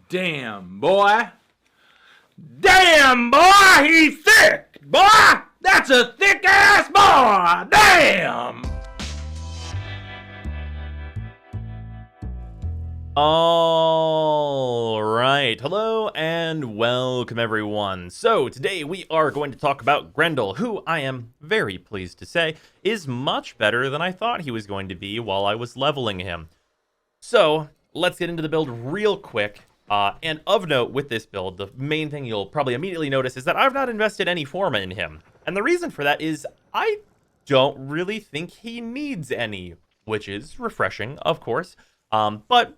Damn, boy. Damn, boy, he's thick. Boy, that's a thick-ass boy. Damn. All right, hello and welcome everyone. So today we are going to talk about Grendel, who I am very pleased to say is much better than I thought he was going to be while I was leveling him. So let's get into the build real quick. And of note with this build, the main thing you'll probably immediately notice is that I've not invested any Forma in him. And the reason for that is I don't really think he needs any, which is refreshing, of course. But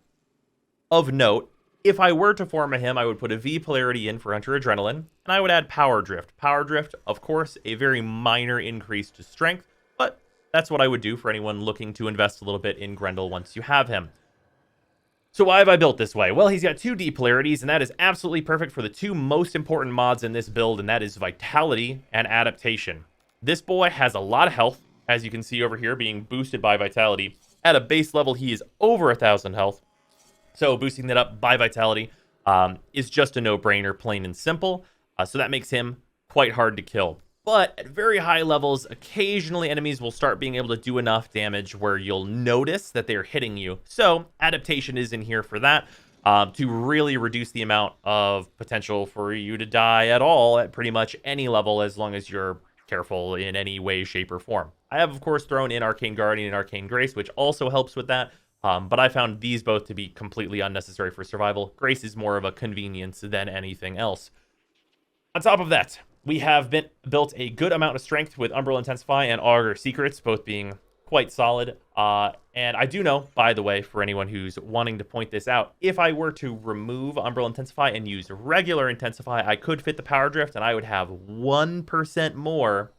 of note, if I were to Forma him, I would put a V polarity in for Hunter Adrenaline, and I would add Power Drift. Power Drift, of course, a very minor increase to strength, but that's what I would do for anyone looking to invest a little bit in Grendel once you have him. So why have I built this way? Well, he's got 2 D polarities, and that is absolutely perfect for the 2 most important mods in this build, and that is Vitality and Adaptation. This boy has a lot of health, as you can see over here, being boosted by Vitality. At a base level, he is over 1,000 health. So boosting that up by Vitality is just a no-brainer, plain and simple. So that makes him quite hard to kill. But at very high levels, occasionally enemies will start being able to do enough damage where you'll notice that they're hitting you. So adaptation is in here for that, to really reduce the amount of potential for you to die at all at pretty much any level, as long as you're careful in any way, shape, or form. I have, of course, thrown in Arcane Guardian and Arcane Grace, which also helps with that. But I found these both to be completely unnecessary for survival. Grace is more of a convenience than anything else. On top of that, we have built a good amount of strength with Umbral Intensify and Augur Secrets, both being quite solid. And I do know, by the way, for anyone who's wanting to point this out, if I were to remove Umbral Intensify and use regular Intensify, I could fit the Power Drift, and I would have 1% more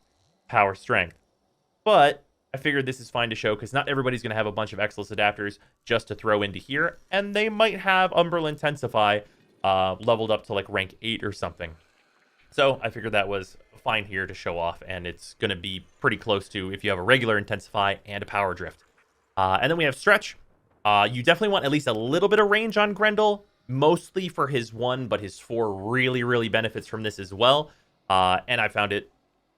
power strength. But I figured this is fine to show because not everybody's going to have a bunch of Exilus adapters just to throw into here, and they might have Umbral Intensify leveled up to like rank 8 or something. So I figured that was fine here to show off, and it's going to be pretty close to if you have a regular Intensify and a Power Drift. And then we have Stretch. You definitely want at least a little bit of range on Grendel, mostly for his 1, but his 4 really, really benefits from this as well. And I found it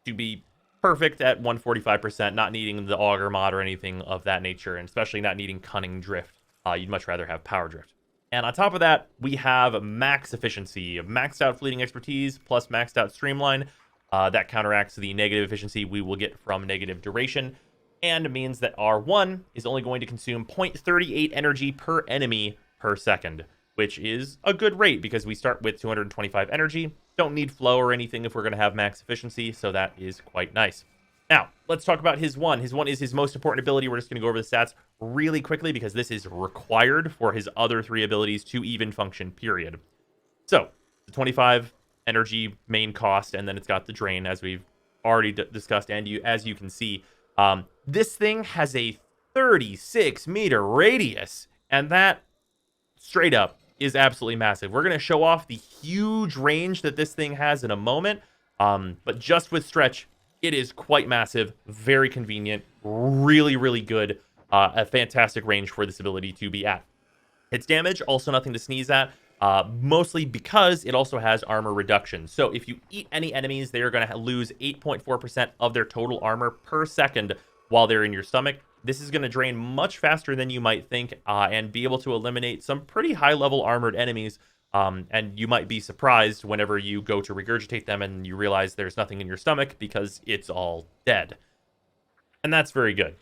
to be perfect at 145%, not needing the Augur mod or anything of that nature, and especially not needing Cunning Drift. You'd much rather have Power Drift. And on top of that, we have Max Efficiency, maxed out Fleeting Expertise, plus maxed out Streamline. That counteracts the negative efficiency we will get from negative duration, and means that R1 is only going to consume 0.38 energy per enemy per second, which is a good rate because we start with 225 energy. Don't need flow or anything if we're going to have max efficiency, so that is quite nice. Now, let's talk about his 1. His 1 is his most important ability. We're just going to go over the stats really quickly because this is required for his other 3 abilities to even function, period. So, the 25 energy main cost, and then it's got the drain, as we've already discussed, and as you can see. This thing has a 36-meter radius, and that, straight up, is absolutely massive. We're going to show off the huge range that this thing has in a moment, but just with Stretch, it is quite massive, very convenient, really, really good, a fantastic range for this ability to be at. Its damage, also nothing to sneeze at, mostly because it also has armor reduction. So if you eat any enemies, they are going to lose 8.4% of their total armor per second while they're in your stomach. This is going to drain much faster than you might think, and be able to eliminate some pretty high-level armored enemies. And you might be surprised whenever you go to regurgitate them and you realize there's nothing in your stomach because it's all dead. And that's very good.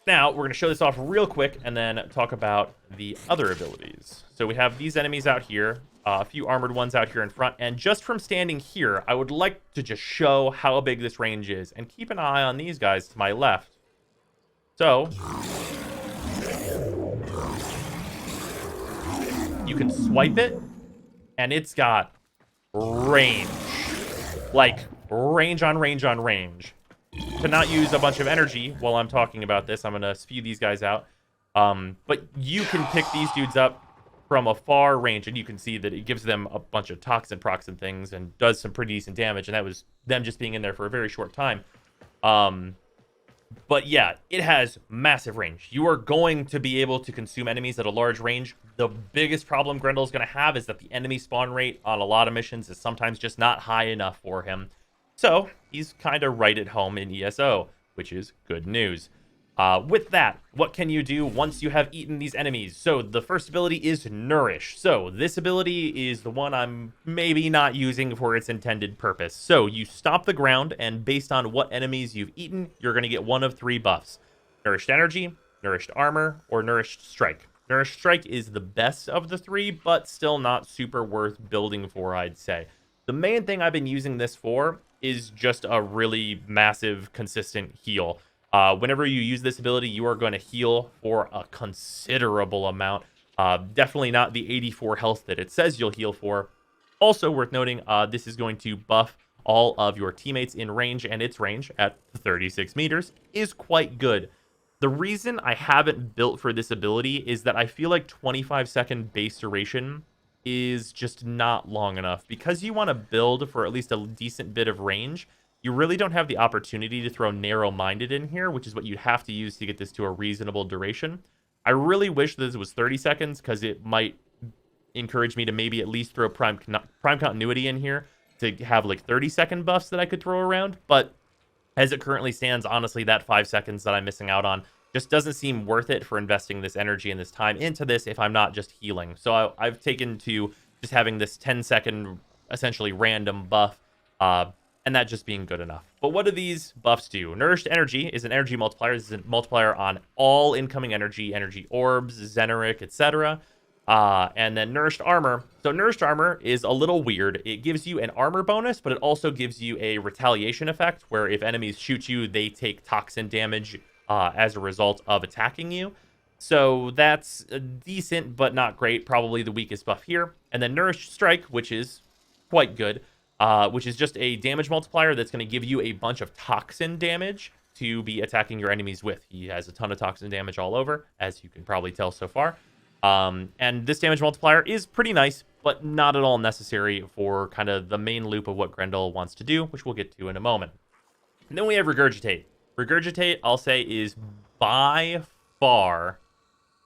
Now, we're going to show this off real quick and then talk about the other abilities. So we have these enemies out here, a few armored ones out here in front, and just from standing here, I would like to just show how big this range is. And keep an eye on these guys to my left. So, you can swipe it, and it's got range. Like, range on range on range. To not use a bunch of energy while I'm talking about this, I'm going to spew these guys out. But you can pick these dudes up from a far range, and you can see that it gives them a bunch of toxin procs and things, and does some pretty decent damage, and that was them just being in there for a very short time. But yeah, it has massive range. You are going to be able to consume enemies at a large range. The biggest problem Grendel is going to have is that the enemy spawn rate on a lot of missions is sometimes just not high enough for him. So he's kind of right at home in ESO, which is good news. With that, what can you do once you have eaten these enemies? So the first ability is Nourish. So this ability is the one I'm maybe not using for its intended purpose. So you stomp the ground, and based on what enemies you've eaten, you're going to get one of 3 buffs. Nourished Energy, Nourished Armor, or Nourished Strike. Nourished Strike is the best of the 3, but still not super worth building for, I'd say. The main thing I've been using this for is just a really massive, consistent heal. Whenever you use this ability, you are going to heal for a considerable amount. Definitely not the 84 health that it says you'll heal for. Also worth noting, this is going to buff all of your teammates in range, and its range at 36 meters is quite good. The reason I haven't built for this ability is that I feel like 25-second base duration is just not long enough. Because you want to build for at least a decent bit of range, you really don't have the opportunity to throw narrow-minded in here, which is what you have to use to get this to a reasonable duration. I really wish this was 30 seconds because it might encourage me to maybe at least throw prime continuity in here to have like 30-second buffs that I could throw around. But as it currently stands, honestly, that 5 seconds that I'm missing out on just doesn't seem worth it for investing this energy and this time into this if I'm not just healing. So I've taken to just having this 10-second, essentially random buff, and that just being good enough. But what do these buffs do? Nourished Energy is an energy multiplier. This is a multiplier on all incoming energy, energy orbs, Zeneric, etc. And then Nourished Armor. So Nourished Armor is a little weird. It gives you an armor bonus, but it also gives you a retaliation effect, where if enemies shoot you, they take toxin damage as a result of attacking you. So that's decent, but not great. Probably the weakest buff here. And then Nourished Strike, which is quite good. Which is just a damage multiplier that's going to give you a bunch of toxin damage to be attacking your enemies with. He has a ton of toxin damage all over, as you can probably tell so far. And this damage multiplier is pretty nice, but not at all necessary for kind of the main loop of what Grendel wants to do, which we'll get to in a moment. And then we have Regurgitate. Regurgitate, I'll say, is by far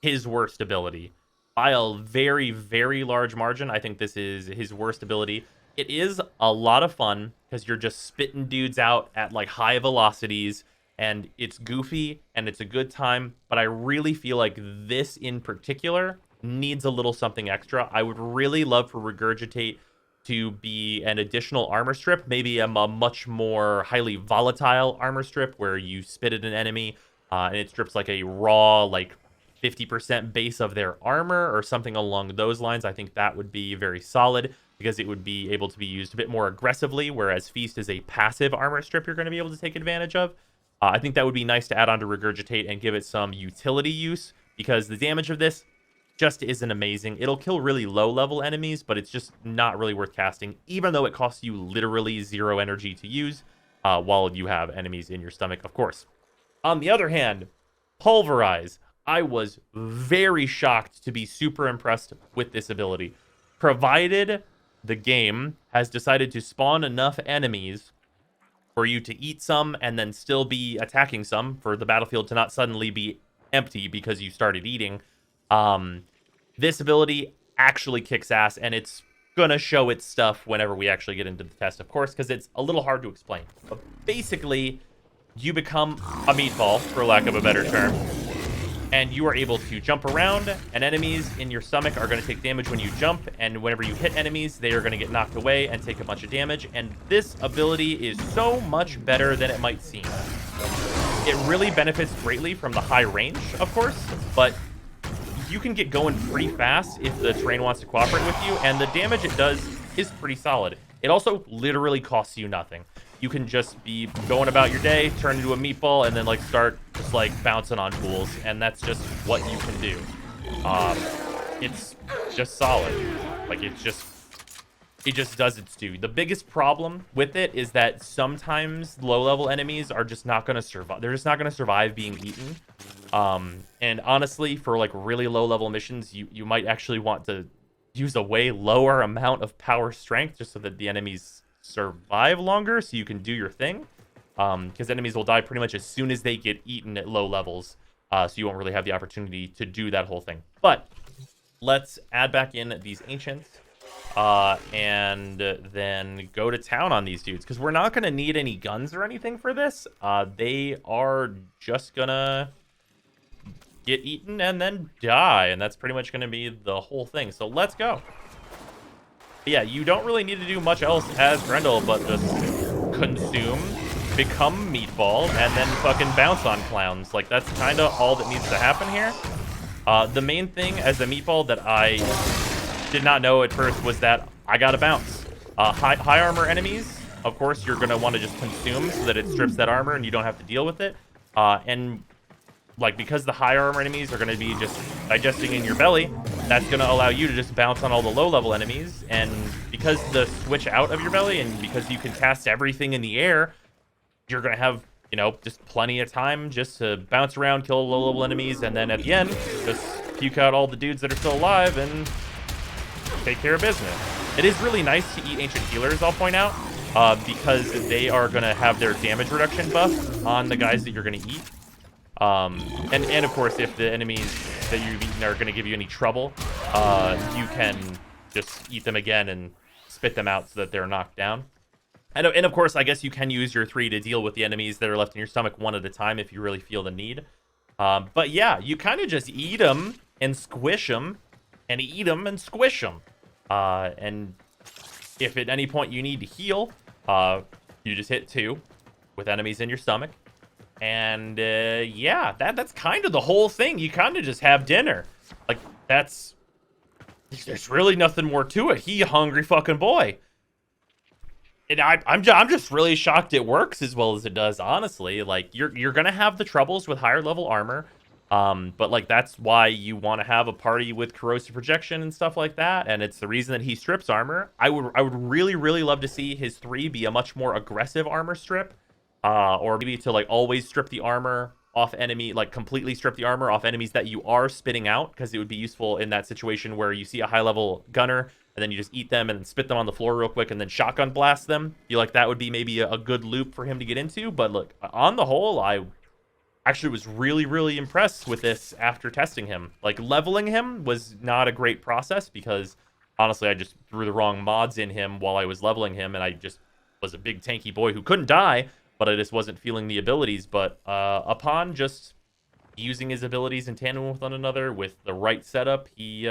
his worst ability. By a very, very large margin, I think this is his worst ability. It is a lot of fun because you're just spitting dudes out at like high velocities, and it's goofy and it's a good time, but I really feel like this in particular needs a little something extra. I would really love for Regurgitate to be an additional armor strip, maybe a much more highly volatile armor strip where you spit at an enemy and it strips like a raw, like 50% base of their armor or something along those lines. I think that would be very solid, because it would be able to be used a bit more aggressively, whereas Feast is a passive armor strip you're going to be able to take advantage of. I think that would be nice to add on to Regurgitate and give it some utility use, because the damage of this just isn't amazing. It'll kill really low-level enemies, but it's just not really worth casting, even though it costs you literally 0 energy to use while you have enemies in your stomach, of course. On the other hand, Pulverize. I was very shocked to be super impressed with this ability. Provided the game has decided to spawn enough enemies for you to eat some and then still be attacking some, for the battlefield to not suddenly be empty because you started eating. This ability actually kicks ass, and it's gonna show its stuff whenever we actually get into the test, of course, because it's a little hard to explain. But basically, you become a meatball, for lack of a better term, and you are able to jump around, and enemies in your stomach are going to take damage when you jump, and whenever you hit enemies, they are going to get knocked away and take a bunch of damage, and this ability is so much better than it might seem. It really benefits greatly from the high range, of course, but you can get going pretty fast if the terrain wants to cooperate with you, and the damage it does is pretty solid. It also literally costs you nothing. You can just be going about your day, turn into a meatball, and then like start just like bouncing on fools, and that's just what you can do. It's just solid. Like it just does its due. The biggest problem with it is that sometimes low-level enemies are just not going to survive. They're just not going to survive being eaten. And honestly, for like really low-level missions, you might actually want to use a way lower amount of power strength just so that the enemies survive longer, so you can do your thing. because enemies will die pretty much as soon as they get eaten at low levels. So you won't really have the opportunity to do that whole thing. But let's add back in these ancients and then go to town on these dudes, because we're not going to need any guns or anything for this. They are just going to get eaten and then die, and that's pretty much going to be the whole thing. So let's go. Yeah, you don't really need to do much else as Grendel, but just consume, become meatball, and then fucking bounce on clowns. Like, that's kind of all that needs to happen here. The main thing as a meatball that I did not know at first was that I gotta bounce. High armor enemies, of course, you're gonna want to just consume so that it strips that armor and you don't have to deal with it. And like, because the high armor enemies are gonna be just digesting in your belly, that's gonna allow you to just bounce on all the low level enemies. And because the switch out of your belly, and because you can cast everything in the air, you're gonna have, you know, just plenty of time just to bounce around, kill low level enemies, and then at the end, just puke out all the dudes that are still alive and take care of business. It is really nice to eat ancient healers, I'll point out, because they are gonna have their damage reduction buff on the guys that you're gonna eat. And of course, if the enemies that you've eaten are going to give you any trouble, you can just eat them again and spit them out so that they're knocked down. And of course, I guess you can use your 3 to deal with the enemies that are left in your stomach one at a time if you really feel the need. But yeah, you kind of just eat them and squish them, and eat them and squish them. And if at any point you need to heal, you just hit 2 with enemies in your stomach. And yeah, that's kind of the whole thing. You kind of just have dinner. Like, there's really nothing more to it. He a hungry fucking boy. And I'm just really shocked it works as well as it does, honestly. Like, you're gonna have the troubles with higher level armor, but like, that's why you want to have a party with corrosive projection and stuff like that. And it's the reason that he strips armor. I would really love to see his 3 be a much more aggressive armor strip. Or maybe to like always strip the armor off enemy, like completely strip the armor off enemies that you are spitting out, because it would be useful in that situation where you see a high level gunner and then you just eat them and spit them on the floor real quick and then shotgun blast them. Feel like that would be maybe a good loop for him to get into. But look, on the whole, I actually was really impressed with this after testing him. Like, leveling him was not a great process because honestly, I just threw the wrong mods in him while I was leveling him, and I just was a big tanky boy who couldn't die. But I just wasn't feeling the abilities. But upon just using his abilities in tandem with one another with the right setup, he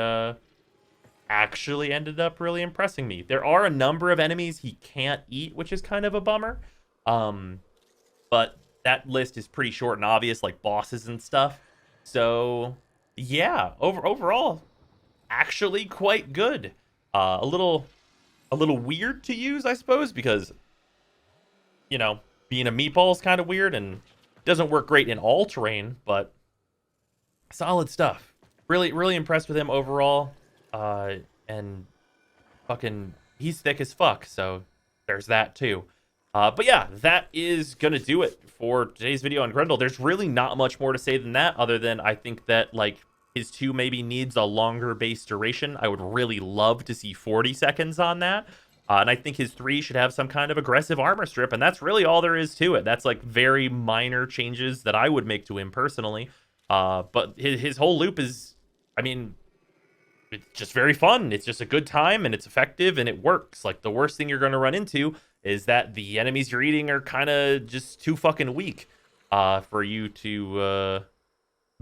actually ended up really impressing me. There are a number of enemies he can't eat, which is kind of a bummer. But that list is pretty short and obvious, like bosses and stuff. So yeah, overall, actually quite good. A little weird to use, I suppose, because, you know, being a meatball is kind of weird and doesn't work great in all terrain, but solid stuff. Really impressed with him overall. And fucking, he's thick as fuck, so there's that too. But yeah, that is gonna do it for today's video on Grendel. There's really not much more to say than that, other than I think that, like, his 2 maybe needs a longer base duration. I would really love to see 40 seconds on that. And I think his 3 should have some kind of aggressive armor strip, and that's really all there is to it. That's like very minor changes that I would make to him personally. But his whole loop is, I mean, it's just very fun. It's just a good time, and it's effective, and it works. Like, the worst thing you're going to run into is that the enemies you're eating are kind of just too fucking weak for you to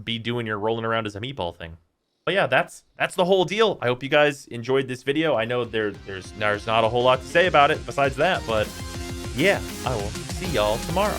be doing your rolling around as a meatball thing. But yeah, that's the whole deal. I hope you guys enjoyed this video. I know there's not a whole lot to say about it besides that, but yeah, I will see y'all tomorrow.